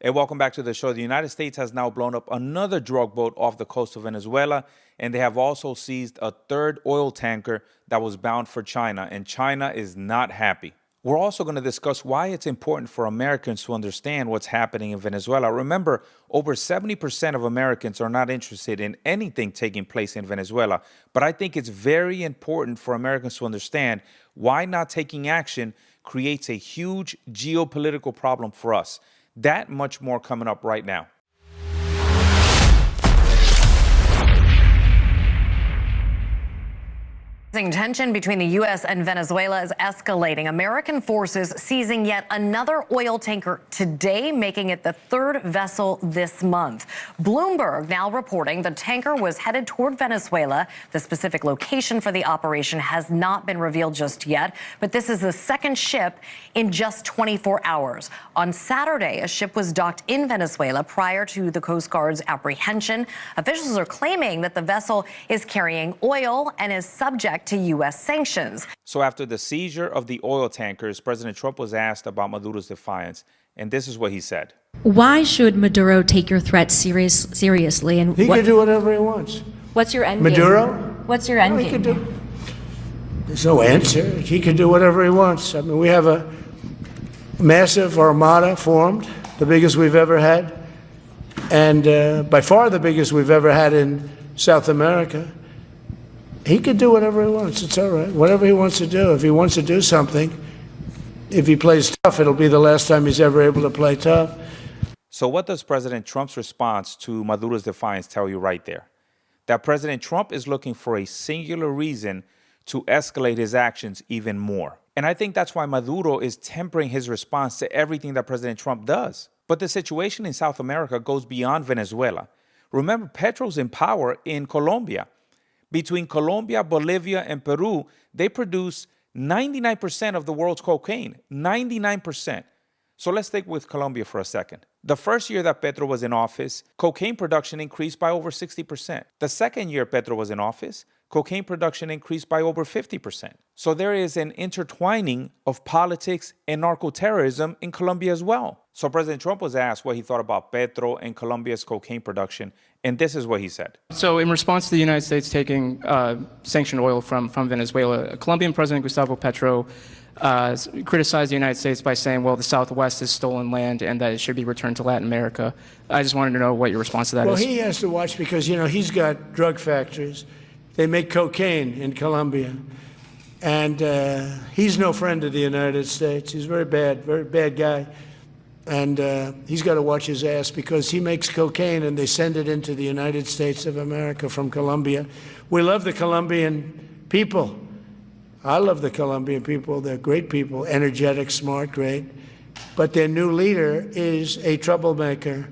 Hey, welcome back to the show. The United States has now blown up another drug boat off the coast of Venezuela, and they have also seized a third oil tanker that was bound for China, and China is not happy. We're also going to discuss why it's important for Americans to understand what's happening in Venezuela. Remember, over 70% of Americans are not interested in anything taking place in Venezuela, but I think it's very important for Americans to understand why not taking action creates a huge geopolitical problem for us. That much more coming up right now. Tension between the U.S. and Venezuela is escalating. American forces seizing yet another oil tanker today, making it the third vessel this month. Bloomberg now reporting the tanker was headed toward Venezuela. The specific location for the operation has not been revealed just yet, but this is the second ship in just 24 hours. On Saturday, a ship was docked in Venezuela prior to the Coast Guard's apprehension. Officials are claiming that the vessel is carrying oil and is subject to U.S. sanctions. So after the seizure of the oil tankers, President Trump was asked about Maduro's defiance, and this is what he said. Why should Maduro take your threats seriously? And he can do whatever he wants. What's your end Maduro? game? What's your end game? There's no answer. He can do whatever he wants. I mean, we have a massive armada formed, the biggest we've ever had, and by far the biggest we've ever had in South America. He can do whatever he wants. It's all right. Whatever he wants to do. If he wants to do something, if he plays tough, it'll be the last time he's ever able to play tough. So what does President Trump's response to Maduro's defiance tell you right there? That President Trump is looking for a singular reason to escalate his actions even more. And I think that's why Maduro is tempering his response to everything that President Trump does. But the situation in South America goes beyond Venezuela. Remember, Petro's in power in Colombia. Between Colombia, Bolivia, and Peru, they produce 99% of the world's cocaine. 99%. So let's stick with Colombia for a second. The first year that Petro was in office, cocaine production increased by over 60%. The second year Petro was in office, cocaine production increased by over 50%. So there is an intertwining of politics and narco-terrorism in Colombia as well. So President Trump was asked what he thought about Petro and Colombia's cocaine production, and this is what he said. So in response to the United States taking sanctioned oil from Venezuela, Colombian President Gustavo Petro criticized the United States by saying, well, the Southwest is stolen land and that it should be returned to Latin America. I just wanted to know what your response to that is. Well, he has to watch because, you know, he's got drug factories. They make cocaine in Colombia. And he's no friend of the United States. He's very bad guy. And he's got to watch his ass because he makes cocaine and they send it into the United States of America from Colombia. We love the Colombian people. I love the Colombian people. They're great people, energetic, smart, great. But their new leader is a troublemaker.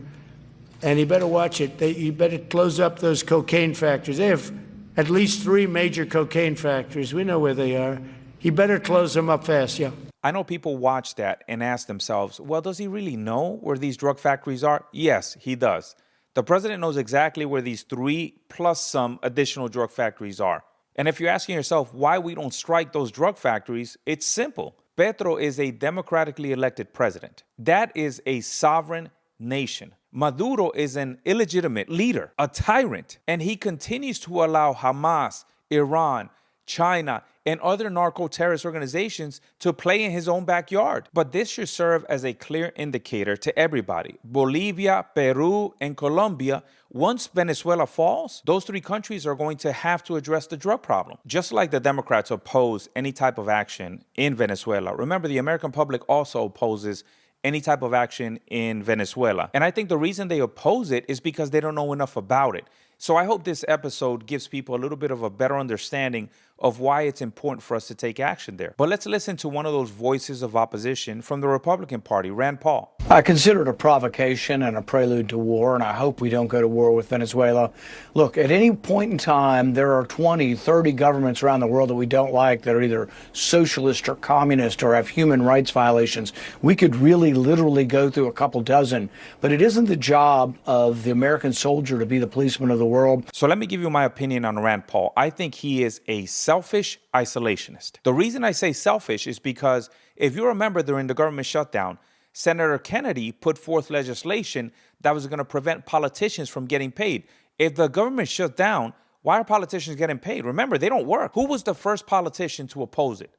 And he better watch it. He better close up those cocaine factories. They have at least 3 major cocaine factories. We know where they are. He better close them up fast, yeah. I know people watch that and ask themselves, well, does he really know where these drug factories are? Yes, he does. The president knows exactly where these 3 plus some additional drug factories are. And if you're asking yourself why we don't strike those drug factories, it's simple. Petro is a democratically elected president. That is a sovereign nation. Maduro is an illegitimate leader, a tyrant, and he continues to allow Hamas, Iran, China, and other narco-terrorist organizations to play in his own backyard. But this should serve as a clear indicator to everybody. Bolivia, Peru, and Colombia, once Venezuela falls, those 3 countries are going to have to address the drug problem. Just like the Democrats oppose any type of action in Venezuela, remember the American public also opposes any type of action in Venezuela. And I think the reason they oppose it is because they don't know enough about it. So I hope this episode gives people a little bit of a better understanding of why it's important for us to take action there. But let's listen to one of those voices of opposition from the Republican Party, Rand Paul. I consider it a provocation and a prelude to war, and I hope we don't go to war with Venezuela. Look, at any point in time, there are 20, 30 governments around the world that we don't like that are either socialist or communist or have human rights violations. We could really literally go through a couple dozen, but it isn't the job of the American soldier to be the policeman of the world. So let me give you my opinion on Rand Paul. I think he is a selfish isolationist. The reason I say selfish is because if you remember during the government shutdown, Senator Kennedy put forth legislation that was going to prevent politicians from getting paid. If the government shuts down, why are politicians getting paid? Remember, they don't work. Who was the first politician to oppose it?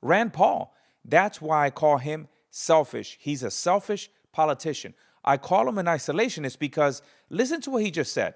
Rand Paul. That's why I call him selfish. He's a selfish politician. I call him an isolationist because listen to what he just said.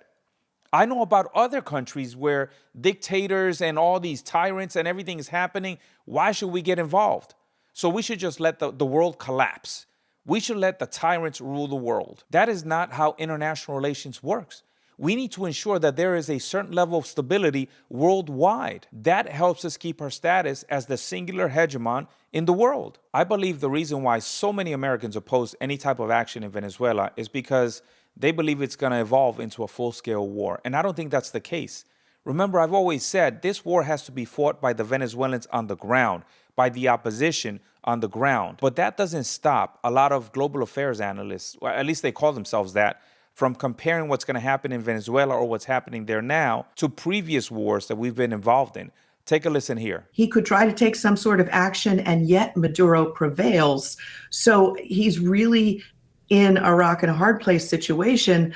I know about other countries where dictators and all these tyrants and everything is happening. Why should we get involved? So we should just let the world collapse. We should let the tyrants rule the world. That is not how international relations works. We need to ensure that there is a certain level of stability worldwide. That helps us keep our status as the singular hegemon in the world. I believe the reason why so many Americans oppose any type of action in Venezuela is because they believe it's going to evolve into a full-scale war. And I don't think that's the case. Remember, I've always said this war has to be fought by the Venezuelans on the ground, by the opposition on the ground. But that doesn't stop a lot of global affairs analysts, or at least they call themselves that, from comparing what's going to happen in Venezuela or what's happening there now to previous wars that we've been involved in. Take a listen here. He could try to take some sort of action, and yet Maduro prevails. So he's really in a rock and a hard place situation.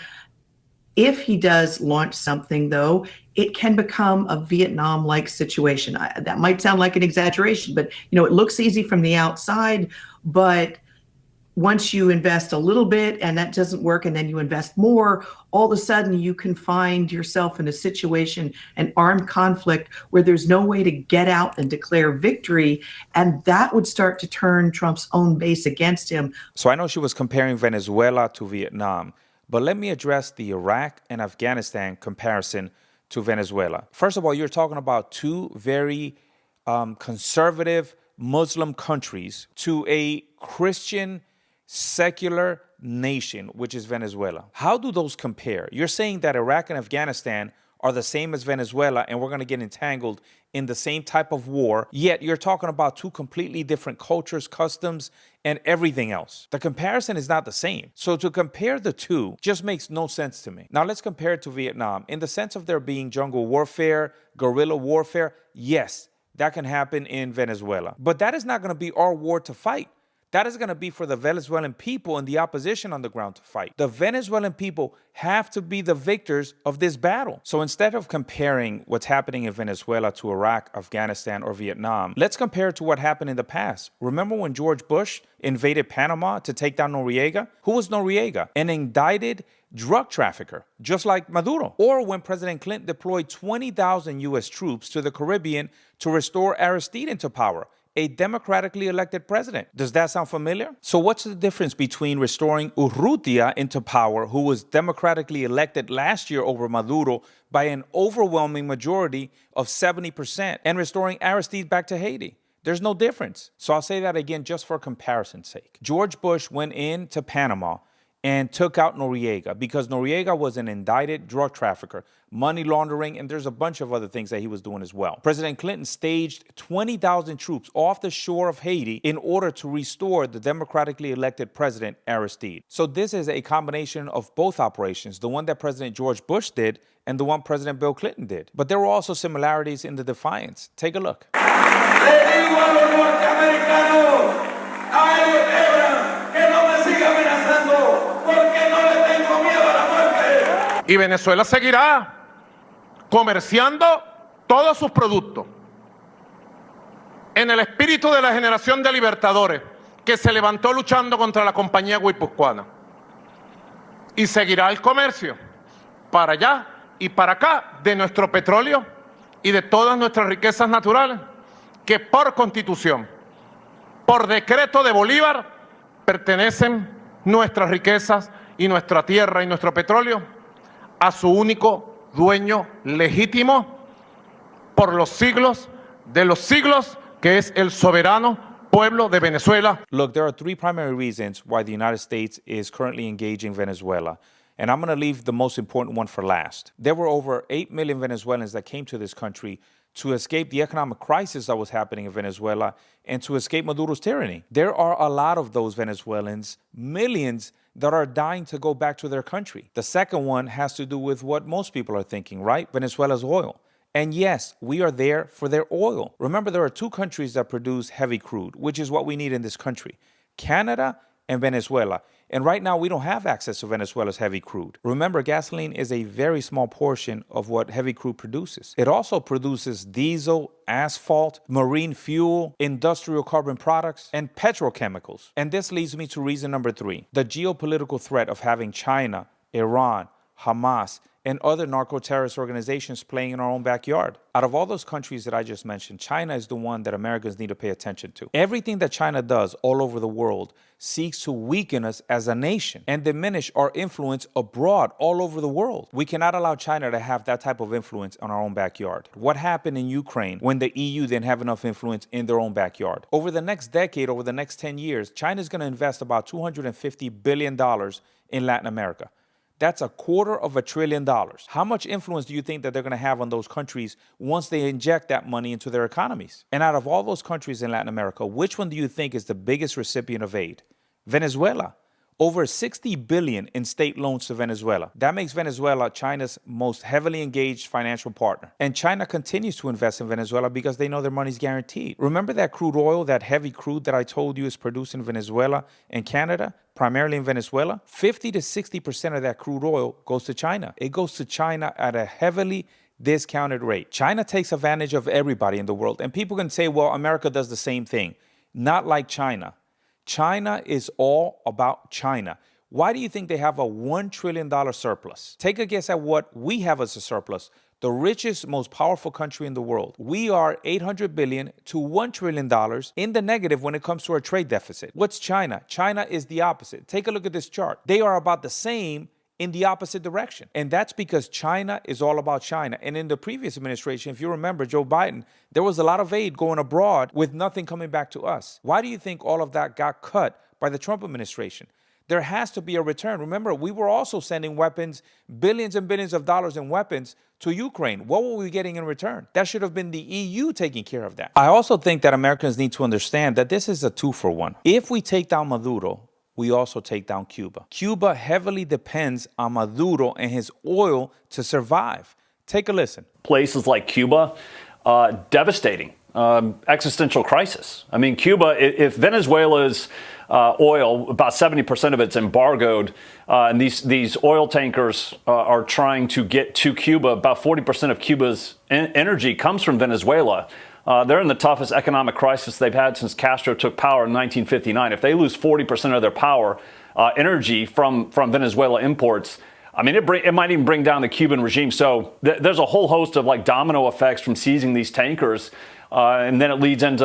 If he does launch something, though, it can become a Vietnam-like situation. That might sound like an exaggeration, but it looks easy from the outside, but once you invest a little bit and that doesn't work, and then you invest more, all of a sudden you can find yourself in a situation, an armed conflict, where there's no way to get out and declare victory. And that would start to turn Trump's own base against him. So I know she was comparing Venezuela to Vietnam, but let me address the Iraq and Afghanistan comparison to Venezuela. First of all, you're talking about two very conservative Muslim countries to a Christian secular nation, which is Venezuela. How do those compare? You're saying that Iraq and Afghanistan are the same as Venezuela and we're going to get entangled in the same type of war, yet you're talking about two completely different cultures, customs, and everything else. The comparison is not the same. So to compare the two just makes no sense to me. Now let's compare it to Vietnam. In the sense of there being jungle warfare, guerrilla warfare, yes, that can happen in Venezuela. But that is not going to be our war to fight. That is going to be for the Venezuelan people and the opposition on the ground to fight. The Venezuelan people have to be the victors of this battle. So instead of comparing what's happening in Venezuela to Iraq, Afghanistan, or Vietnam, let's compare it to what happened in the past. Remember when George Bush invaded Panama to take down Noriega? Who was Noriega? An indicted drug trafficker, just like Maduro. Or when President Clinton deployed 20,000 U.S. troops to the Caribbean to restore Aristide to power, a democratically elected president. Does that sound familiar? So what's the difference between restoring Urrutia into power, who was democratically elected last year over Maduro by an overwhelming majority of 70%, and restoring Aristide back to Haiti? There's no difference. So I'll say that again just for comparison's sake. George Bush went into Panama and took out Noriega because Noriega was an indicted drug trafficker, money laundering, and there's a bunch of other things that he was doing as well. President Clinton staged 20,000 troops off the shore of Haiti in order to restore the democratically elected president, Aristide. So this is a combination of both operations, the one that President George Bush did and the one President Bill Clinton did. But there were also similarities in the defiance. Take a look. Y Venezuela seguirá comerciando todos sus productos en el espíritu de la generación de libertadores que se levantó luchando contra la compañía guipuzcoana. Y seguirá el comercio para allá y para acá de nuestro petróleo y de todas nuestras riquezas naturales que por constitución, por decreto de Bolívar, pertenecen nuestras riquezas y nuestra tierra y nuestro petróleo a su único dueño legítimo por los siglos de los siglos, que es el soberano pueblo de Venezuela. Look, there are three primary reasons why the United States is currently engaging Venezuela. And I'm going to leave the most important one for last. There were over 8 million Venezuelans that came to this country to escape the economic crisis that was happening in Venezuela and to escape Maduro's tyranny. There are a lot of those Venezuelans, millions, that are dying to go back to their country. The second one has to do with what most people are thinking, right? Venezuela's oil. And yes, we are there for their oil. Remember, there are two countries that produce heavy crude, which is what we need in this country, Canada and Venezuela. And right now, we don't have access to Venezuela's heavy crude. Remember, gasoline is a very small portion of what heavy crude produces. It also produces diesel, asphalt, marine fuel, industrial carbon products, and petrochemicals. And this leads me to reason number 3, the geopolitical threat of having China, Iran, Hamas, and other narco-terrorist organizations playing in our own backyard. Out of all those countries that I just mentioned, China is the one that Americans need to pay attention to. Everything that China does all over the world seeks to weaken us as a nation and diminish our influence abroad all over the world. We cannot allow China to have that type of influence on our own backyard. What happened in Ukraine when the EU didn't have enough influence in their own backyard? Over the next decade, over the next 10 years, China is going to invest about $250 billion in Latin America. That's $250 billion. How much influence do you think that they're going to have on those countries once they inject that money into their economies? And out of all those countries in Latin America, which one do you think is the biggest recipient of aid? Venezuela. Over $60 billion in state loans to Venezuela. That makes Venezuela China's most heavily engaged financial partner. And China continues to invest in Venezuela because they know their money's guaranteed. Remember that crude oil, that heavy crude that I told you is produced in Venezuela and Canada, primarily in Venezuela? 50 to 60% of that crude oil goes to China. It goes to China at a heavily discounted rate. China takes advantage of everybody in the world. And people can say, well, America does the same thing. Not like China. China is all about China. Why do you think they have a $1 trillion surplus? Take a guess at what we have as a surplus. The richest, most powerful country in the world. We are $800 billion to $1 trillion in the negative when it comes to our trade deficit. What's China? China is the opposite. Take a look at this chart. They are about the same in the opposite direction. And that's because China is all about China. And in the previous administration, if you remember Joe Biden, there was a lot of aid going abroad with nothing coming back to us. Why do you think all of that got cut by the Trump administration? There has to be a return. Remember, we were also sending weapons, billions and billions of dollars in weapons to Ukraine. What were we getting in return? That should have been the EU taking care of that. I also think that Americans need to understand that this is a 2-for-1. If we take down Maduro, we also take down Cuba. Cuba heavily depends on Maduro and his oil to survive. Take a listen. Places like Cuba, devastating, existential crisis. I mean, Cuba, if Venezuela's oil, about 70% of it's embargoed, and these oil tankers are trying to get to Cuba, about 40% of Cuba's energy comes from Venezuela. They're in the toughest economic crisis they've had since Castro took power in 1959. If they lose 40% of their power, energy from Venezuela imports, I mean, it might even bring down the Cuban regime. So there's a whole host of like domino effects from seizing these tankers. And then it leads into,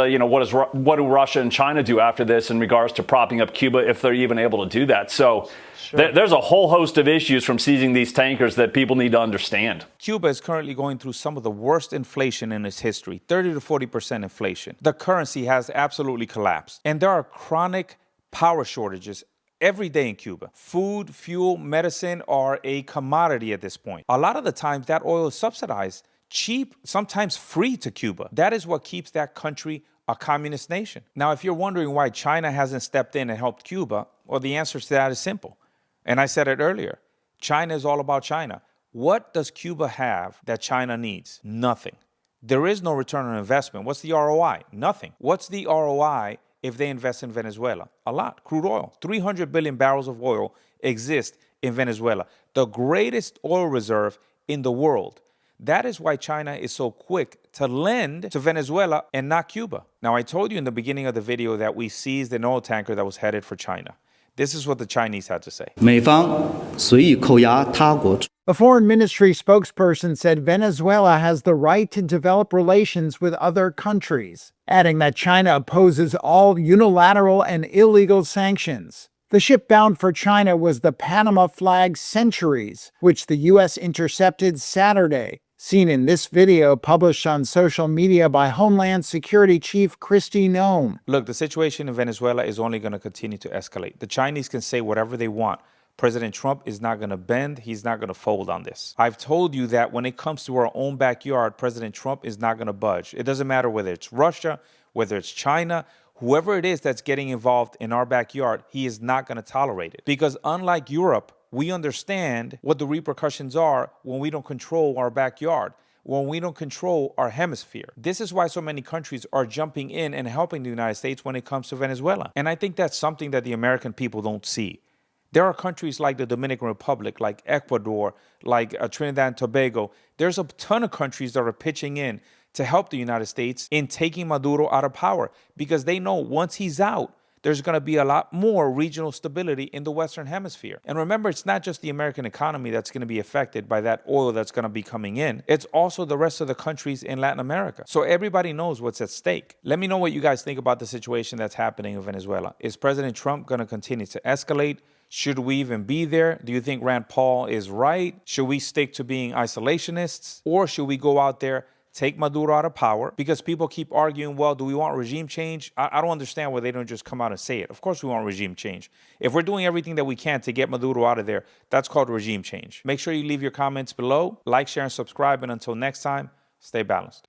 what do Russia and China do after this in regards to propping up Cuba if they're even able to do that? So there's a whole host of issues from seizing these tankers that people need to understand. Cuba is currently going through some of the worst inflation in its history, 30 to 40% inflation. The currency has absolutely collapsed. And there are chronic power shortages every day in Cuba. Food, fuel, medicine are a commodity at this point. A lot of the times that oil is subsidized, cheap, sometimes free to Cuba. That is what keeps that country a communist nation. Now, if you're wondering why China hasn't stepped in and helped Cuba, well, the answer to that is simple. And I said it earlier. China is all about China. What does Cuba have that China needs? Nothing. There is no return on investment. What's the ROI? Nothing. What's the ROI if they invest in Venezuela? A lot. Crude oil. 300 billion barrels of oil exist in Venezuela, the greatest oil reserve in the world. That is why China is so quick to lend to Venezuela and not Cuba. Now, I told you in the beginning of the video that we seized an oil tanker that was headed for China. This is what the Chinese had to say. A foreign ministry spokesperson said Venezuela has the right to develop relations with other countries, adding that China opposes all unilateral and illegal sanctions. The ship bound for China was the Panama flag Centuries, which the U.S. intercepted Saturday, seen in this video published on social media by Homeland Security Chief Kristi Noem. Look, the situation in Venezuela is only going to continue to escalate. The Chinese can say whatever they want. President Trump is not going to bend. He's not going to fold on this. I've told you that when it comes to our own backyard, President Trump is not going to budge. It doesn't matter whether it's Russia, whether it's China, whoever it is that's getting involved in our backyard, he is not going to tolerate it. Because unlike Europe, we understand what the repercussions are when we don't control our backyard. when we don't control our hemisphere. This is why so many countries are jumping in and helping the United States when it comes to Venezuela. And I think that's something that the American people don't see. There are countries like the Dominican Republic, like Ecuador, like Trinidad and Tobago. There's a ton of countries that are pitching in to help the United States in taking Maduro out of power, because they know once he's out, there's going to be a lot more regional stability in the Western Hemisphere. And remember, it's not just the American economy that's going to be affected by that oil that's going to be coming in. It's also the rest of the countries in Latin America. So everybody knows what's at stake. Let me know what you guys think about the situation that's happening in Venezuela. Is President Trump going to continue to escalate? Should we even be there? Do you think Rand Paul is right? Should we stick to being isolationists? Or should we go out there, take Maduro out of power? Because people keep arguing, well, do we want regime change? I don't understand why they don't just come out and say it. Of course we want regime change. If we're doing everything that we can to get Maduro out of there, that's called regime change. Make sure you leave your comments below, like, share, and subscribe. And until next time, stay balanced.